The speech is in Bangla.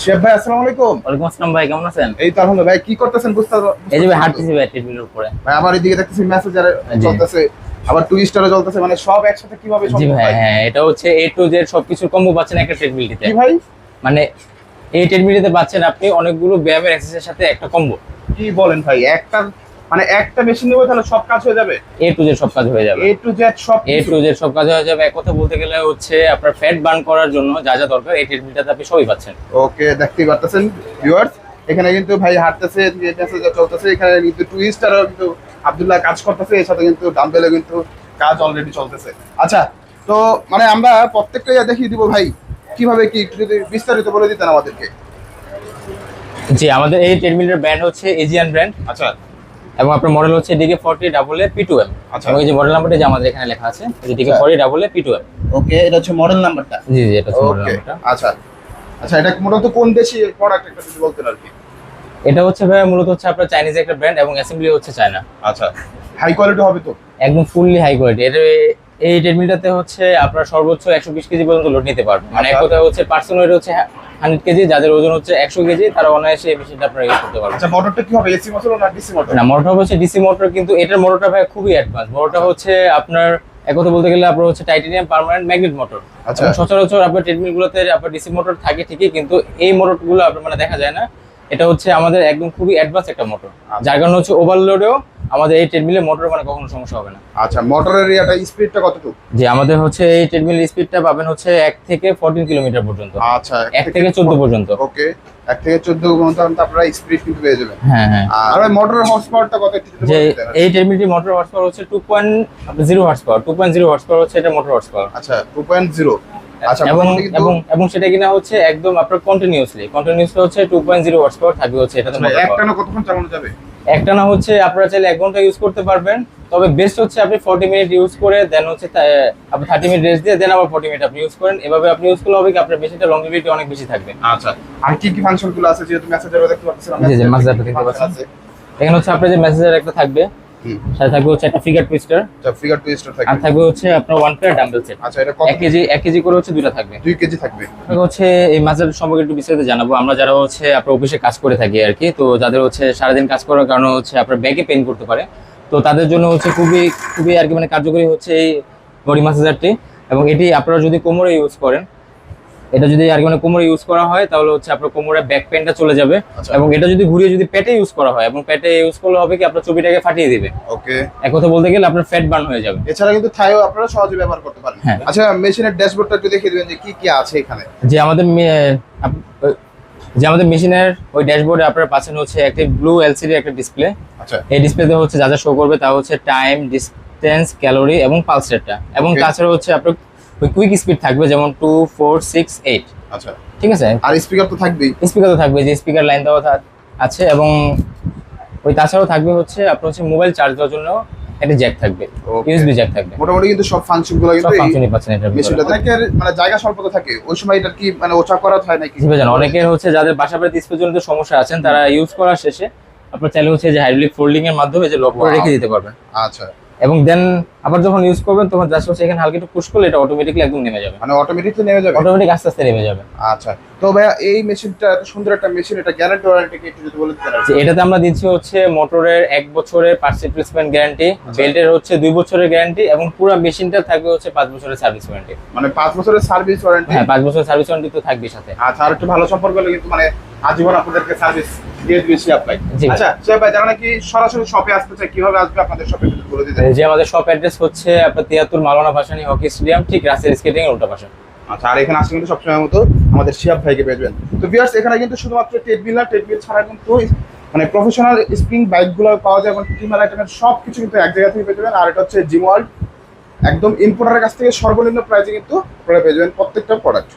শেফ ভাই আসসালামু আলাইকুম। ওয়ালাইকুম আসসালাম ভাই, কেমন আছেন? এই তো আলহামদুলিল্লাহ। ভাই কি করতেছেন বুঝতে এই যে ভাই হাঁটতেছি ভাই ট্রেডমিলের উপরে। ভাই আমার এদিকে দেখতেছি মেসেঞ্জার জি। চলতেছে, আবার টুইস্টারও চলতেছে, মানে সব একসাথে কিভাবে জি সম্ভব ভাই, ভাই? হ্যাঁ এটা হচ্ছে A to Z সবকিছুর কম্বো পাচ্ছেন একটা ট্রেডমিলটিতে। কি ভাই মানে এই ট্রেডমিলটিতে পাচ্ছেন আপনি অনেকগুলো ব্যায়ামের এক্সারসাইজের সাথে একটা কম্বো। কি বলেন ভাই? একটা মানে একটা মেশিন নেবো তাহলে সব কাজ হয়ে যাবে? A to Z সব কাজ হয়ে যাবে। এ টু জেড সব A to Z সব কাজ হয়ে যাবে। এক কথা বলতে গেলে হচ্ছে আপনার ফ্যাট বার্ন করার জন্য যা যা দরকার এই ট্রেডমিলটাতে আপনি সবই পাচ্ছেন। ওকে, দেখতেই পারতেছেন ভিউয়ার্স, এখানে কিন্তু ভাই হাঁটতেছে, মেসেঞ্জার চলতেছে, এখানে কিন্তু টুইস্টারও কিন্তু আব্দুল্লাহ কাজ করতেছে, এর সাথে কিন্তু ডাম্বেলে কিন্তু কাজ অলরেডি চলতেছে। আচ্ছা, তো মানে আমরা প্রত্যেকটাই দেখিয়ে দিব ভাই, কিভাবে কি একটু যদি বিস্তারিত বলে দিতেন আমাদেরকে। জি, আমাদের এই ট্রেডমিলের ব্র্যান্ড হচ্ছে এজিয়ান ব্র্যান্ড। আচ্ছা এবং আপনার মডেল হচ্ছে DK40AA P2M। আচ্ছা। এবং এই যে মডেল নাম্বারটা যে আমাদের এখানে লেখা আছে DK40AA P2M। ওকে, এটা হচ্ছে মডেল নাম্বারটা। জি জি, এটা হচ্ছে মডেল ওকে নাম্বারটা। আচ্ছা আচ্ছা, এটা মূলত কোন দেশি প্রোডাক্ট একটা যদি বলতেন আর কি। এটা হচ্ছে ভাই মূলত হচ্ছে আপনার চাইনিজ একটা ব্র্যান্ড এবং অ্যাসেম্বলি হচ্ছে চায়না। আচ্ছা, হাই কোয়ালিটি হবে তো? একদম ফুললি হাই কোয়ালিটি। এই ট্রেডমিলটাতে হচ্ছে আপনার সর্বোচ্চ 120 কেজি পর্যন্ত লোড নিতে পারবে। মানে এক আচ্ছা। কথা হচ্ছে পার্সন ওয়েট হচ্ছে 100 কেজি, যাদের ওজন হচ্ছে 100 কেজি তারা অনায়াসে এই মেশিনটা আপনারা ইউজ করতে পারবেন। আচ্ছা, মোটরটা কি হবে, এসি মোটর না ডিসি মোটর? না, মোটর হচ্ছে ডিসি মোটর, কিন্তু এটার মোটরটা ভাই খুবই অ্যাডভান্স। মোটরটা হচ্ছে আপনার এক কথা বলতে গেলে আপনার হচ্ছে টাইটানিয়াম পার্মানেন্ট ম্যাগনেট মোটর। আচ্ছা। এবং সচরাচর আপনার ট্রেডমিল গুলোতে আপনার ডিসি মোটর থাকে ঠিকই, কিন্তু এই মোটরগুলো আপনার মানে দেখা যায় না। এটা হচ্ছে আমাদের একদম খুবই অ্যাডভান্স একটা মোটর, যার কারণে হচ্ছে ওভারলোডেও আমাদের এই ট্রেডমিলের মোটর মানে কখনো সমস্যা হবে না। আচ্ছা, মোটরের ইয়াটা স্পিডটা কতটুকু? যে আমাদের হচ্ছে এই ট্রেডমিলের স্পিডটা পাবেন হচ্ছে 1 থেকে 14 কিলোমিটার পর্যন্ত। আচ্ছা, 1 থেকে 14 পর্যন্ত। ওকে, 1 থেকে 14 পর্যন্ত আপনারা স্পিড কিন্তু পেয়ে যাবেন। হ্যাঁ হ্যাঁ। আর মোটরের হর্স পাওয়ারটা কত একটু যদি যে বলতেন? এই ট্রেডমিলটি মোটর হর্স পাওয়ার হচ্ছে 2.0 হর্স পাওয়ার। 2.0 হর্স পাওয়ার হচ্ছে এটা মোটর হর্স পাওয়ার। আচ্ছা, 2.0। আচ্ছা, এবং মোটামুটি কিন্তু এবং সেটা কিনা হচ্ছে একদম আপনার কন্টিনিউয়াসলি হচ্ছে 2.0 হর্স পাওয়ার থাকবে হচ্ছে এটাতে মোটর পাওয়ার। একটানা কতক্ষণ চালানো যাবে? একটানা হচ্ছে আপনারা চাইলে 1 ঘন্টা ইউজ করতে পারবেন, তবে বেস্ট হচ্ছে আপনি 40 মিনিট ইউজ করে দেন হচ্ছে আপনি 30 মিনিট রেস্ট দিয়ে দেন আবার 40 মিনিট আপনি ইউজ করেন। এভাবে আপনি ইউজ করলে হবে কি আপনার মেশিনটা লংজিভিটি অনেক বেশি থাকবে। আচ্ছা, আর কি কি ফাংশন গুলো আছে যেহেতু মেসেঞ্জারে দেখতে পাচ্ছেন? জি জি, মেসেঞ্জারটা দেখতে পাচ্ছেন। এখানে হচ্ছে আপনার যে মেসেঞ্জার একটা থাকবে, সাথে থাকবে হচ্ছে একটা ফিগার টুইস্টার, আচ্ছা, ফিগার টুইস্টার থাকবে, আর থাকবে হচ্ছে আপনার 1 পেয়ার ডাম্বেল সেট। আচ্ছা, এটা কত 1 কেজি করে হচ্ছে দুইটা থাকবে। 2 কেজি থাকবে। আপনাকে হচ্ছে এই মেসেঞ্জার সম্পর্কে একটু বিস্তারিত জানাবো। আমরা যারা হচ্ছে আপনার অফিসে কাজ করে থাকি আর কি, তো যাদের হচ্ছে সারাদিন কাজ করার কারণে হচ্ছে আপনার ব্যাকে পেইন করতে পারে, তো তাদের জন্য হচ্ছে খুবই খুবই আর কি মানে কার্যকরী হচ্ছে এই বডি ম্যাসাজারটি। এবং এটি আপনারা যদি কোমরে ইউজ করেন, এটা যদি আর কি মানে কোমরে ইউজ করা হয় তাহলে হচ্ছে আপনার কোমরে ব্যাক পেইনটা চলে যাবে। আচ্ছা। এবং এটা যদি ঘুরিয়ে যদি পেটে ইউজ করা হয়, এবং পেটে ইউজ করলে হবে কি আপনার চর্বিটাকে ফাটিয়ে দিবে। ওকে, এক কথা বলতে গেলে আপনার ফ্যাট বার্ন হয়ে যাবে। এছাড়া কিন্তু থাইও আপনারা সহজে ব্যবহার করতে পারেন। হ্যাঁ। আচ্ছা, মেশিনের ড্যাশবোর্ডটা একটু দেখিয়ে দিবেন যে কি কি আছে এখানে। যে আমাদের মেশিনের ওই ড্যাশবোর্ডে আপনারা পাচ্ছেন হচ্ছে একটা ব্লু এলসিডি একটা ডিসপ্লে। আচ্ছা, এই ডিসপ্লেতে হচ্ছে যা যা শো করবে তা হচ্ছে টাইম, ডিসটেন্স, ক্যালোরি এবং পালস রেটটা। এবং Okay. তাছাড়া হচ্ছে আপনার ওই কুইক স্পিড থাকবে, যেমন 2, 4, 6, 8। আচ্ছা, ঠিক আছে। আর স্পিকার তো থাকবেই। স্পিকার তো থাকবে, যে স্পিকার লাইন দেওয়া আছে। এবং ওই তাছাড়াও থাকবে হচ্ছে আপনার হচ্ছে মোবাইল চার্জ দেওয়ার জন্য একটা জ্যাক থাকবে, Okay. ইউএসবি জ্যাক থাকবে। মোটামুটি কিন্তু সব ফাংশন গুলো সব কিন্তু এই ফাংশনই পাচ্ছেন এটার ভিতরে। মেশিনটাতে। অনেকের মানে জায়গা স্বল্পতা থাকে, ওই সময় এটা কি মানে ওচা করা হয় নাকি? জি ভাই, জানো অনেকের হচ্ছে যাদের বাসা বাড়িতে স্পেস জনিত সমস্যা আছেন, তারা ইউজ করার শেষে আপনার চাইলে হচ্ছে যে হাইড্রোলিক ফোল্ডিং এর মাধ্যমে যে লক করে Wow. রেখে দিতে পারবেন। আচ্ছা, এবং দেন আবার যখন ইউজ করবেন তখন জাস্ট হচ্ছে এখানে হালকা একটু পুশ করলে এটা অটোমেটিক্যালি একদম নেমে যাবে। মানে অটোমেটিকলি নেমে যাবে? অটোমেটিক আস্তে আস্তে নেমে যাবে। আচ্ছা, তো ভাইয়া এই মেশিনটা এত সুন্দর একটা মেশিন, এটা গ্যারান্টি ওয়ারেন্টি কি একটু যদি বলে দিতেন? যে এটাতে আমরা দিচ্ছি হচ্ছে মোটরের 1 বছরের পার্টস রিপ্লেসমেন্ট গ্যারান্টি, বেল্টের হচ্ছে 2 বছরের গ্যারান্টি, এবং পুরো মেশিনটা থাকবে হচ্ছে 5 বছরের সার্ভিস ওয়ারেন্টি। মানে 5 বছরের সার্ভিস ওয়ারেন্টি? হ্যাঁ, 5 বছরের সার্ভিস ওয়ারেন্টি তো থাকবে সাথে। আচ্ছা, আর একটু ভালো সম্পর্ক হলে কিন্তু মানে আজীবন আপনাদেরকে সার্ভিস দিয়ে দিবে শিয়াব ভাই। জি। আচ্ছা শিয়াব ভাই, যারা নাকি সরাসরি শপে আসতে চায় কিভাবে আসবে আপনাদের শপে একটু বলে দিতেন? যে আমাদের শপ অ্যাড্রেস হচ্ছে আপনার 73 মাওলানা ভাসানী হকি স্টেডিয়াম, ঠিক রাসেল স্কেটিং এর উল্টা পাশে। আচ্ছা, আর এখানে আসলে কিন্তু সবসময় মতো আমাদের শিয়াব ভাইকে পেয়ে যাবেন। তো ভিউয়ার্স, এখানে কিন্তু শুধুমাত্র ট্রেডমিল না, ট্রেডমিল ছাড়া কিন্তু মানে প্রফেশনাল স্প্রিং বাইকগুলো পাওয়া যায় এবং টিমার আইটেমের সব কিছু কিন্তু এক জায়গা থেকে পেয়ে যাবেন। আর এটা হচ্ছে জিম ওয়ার্ল্ড, একদম ইম্পোর্টারের কাছ থেকে সর্বনিম্ন প্রাইসে কিন্তু আপনারা পেয়ে যাবেন প্রত্যেকটা প্রোডাক্ট।